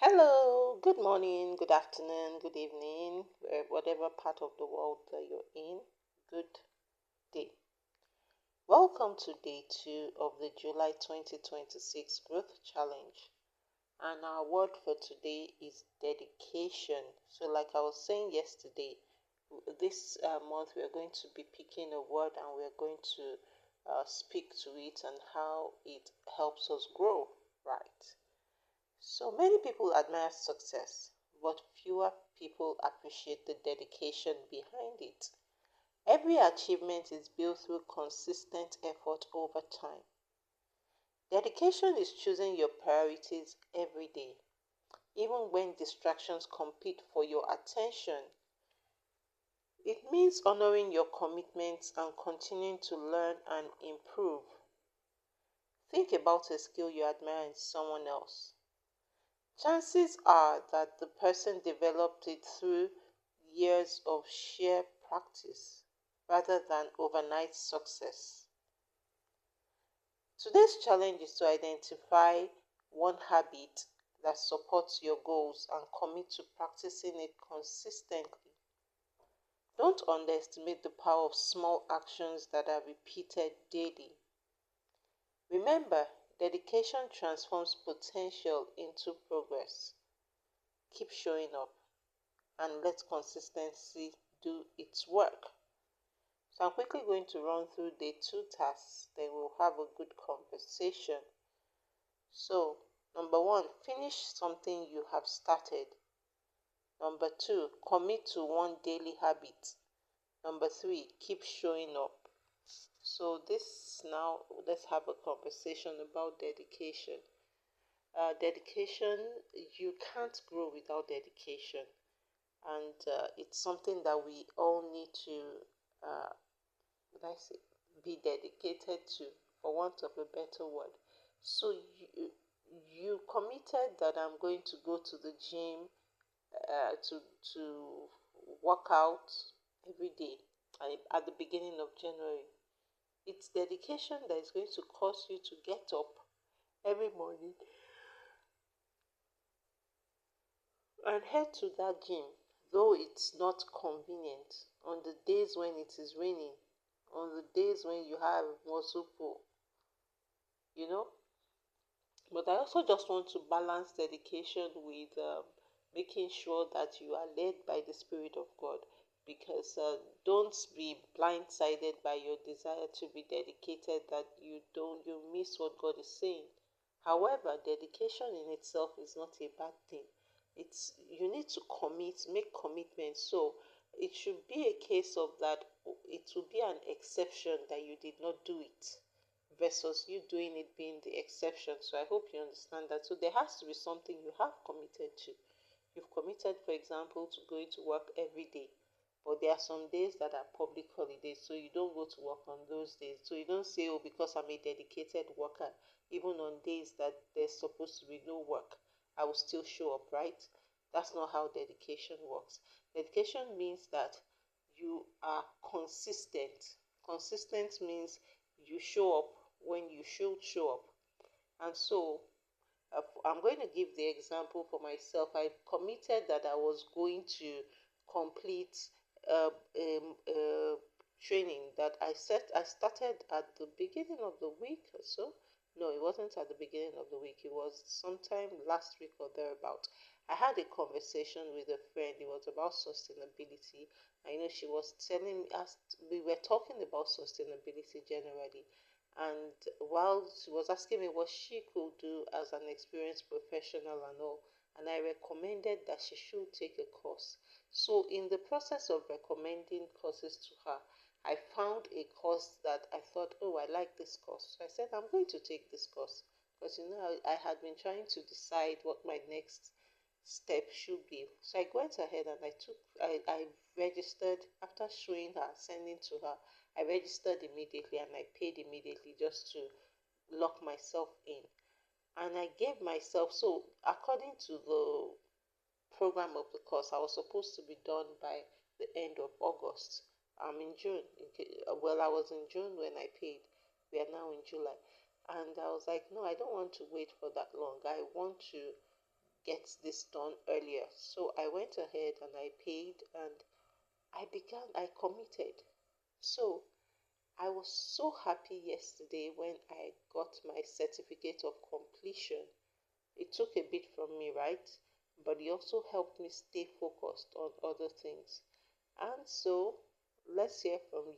Hello, good morning, good afternoon, good evening, whatever part of the world that you're in. Good day. Welcome to day 2 of the July 2026 Growth Challenge. And our word for today is dedication. So, like I was saying yesterday, this month we are going to be picking a word and we are going to speak to it and how it helps us grow, right? So many people admire success, but fewer people appreciate the dedication behind it. Every achievement is built through consistent effort over time. Dedication is choosing your priorities every day, even when distractions compete for your attention. It means honoring your commitments and continuing to learn and improve. Think about a skill you admire in someone else. Chances are that the person developed it through years of sheer practice rather than overnight success. Today's challenge is to identify one habit that supports your goals and commit to practicing it consistently. Don't underestimate the power of small actions that are repeated daily. Remember, dedication transforms potential into progress. Keep showing up and let consistency do its work. So I'm quickly going to run through day 2 tasks, then we'll have a good conversation. So, number 1, finish something you have started. Number 2, commit to one daily habit. Number 3, keep showing up. So this now, let's have a conversation about dedication. Dedication, you can't grow without dedication. And it's something that we all need to would I say, be dedicated to, for want of a better word. So you committed that I'm going to go to the gym to work out every day at the beginning of January. It's dedication that is going to cause you to get up every morning and head to that gym, though it's not convenient on the days when it is raining, on the days when you have muscle pull, you know. But I also just want to balance dedication with making sure that you are led by the Spirit of God, because don't be blindsided by your desire to be dedicated that you miss what God is saying. However, dedication in itself is not a bad thing. It's you need to make commitments. So it should be a case of that it will be an exception that you did not do it versus you doing it being the exception. So I hope you understand that. So there has to be something you have committed to. You've committed, for example, to going to work every day. But there are some days that are public holidays, so you don't go to work on those days. So you don't say, oh, because I'm a dedicated worker, even on days that there's supposed to be no work, I will still show up, right? That's not how dedication works. Dedication means that you are consistent. Consistent means you show up when you should show up. And so I'm going to give the example for myself. I committed that I was going to complete training that I started at the beginning of the week or so. No, it wasn't at the beginning of the week. It was sometime last week or thereabout. I had a conversation with a friend. It was about sustainability. I know she was telling us we were talking about sustainability generally, and while she was asking me what she could do as an experienced professional and all, and I recommended that she should take a course. So in the process of recommending courses to her, I found a course that I thought, oh, I like this course. So I said, I'm going to take this course because I had been trying to decide what my next step should be. So I went ahead and I registered after showing her, sending to her. I registered immediately and I paid immediately just to lock myself in. And I gave myself, so according to the program of the course, I was supposed to be done by the end of August. I'm in June. Well, I was in June when I paid. We are now in July. And I was like, no, I don't want to wait for that long. I want to get this done earlier. So I went ahead and I paid, and I committed. So I was so happy yesterday when I got my certificate of completion. It took a bit from me, right? But it also helped me stay focused on other things. And so let's hear from you.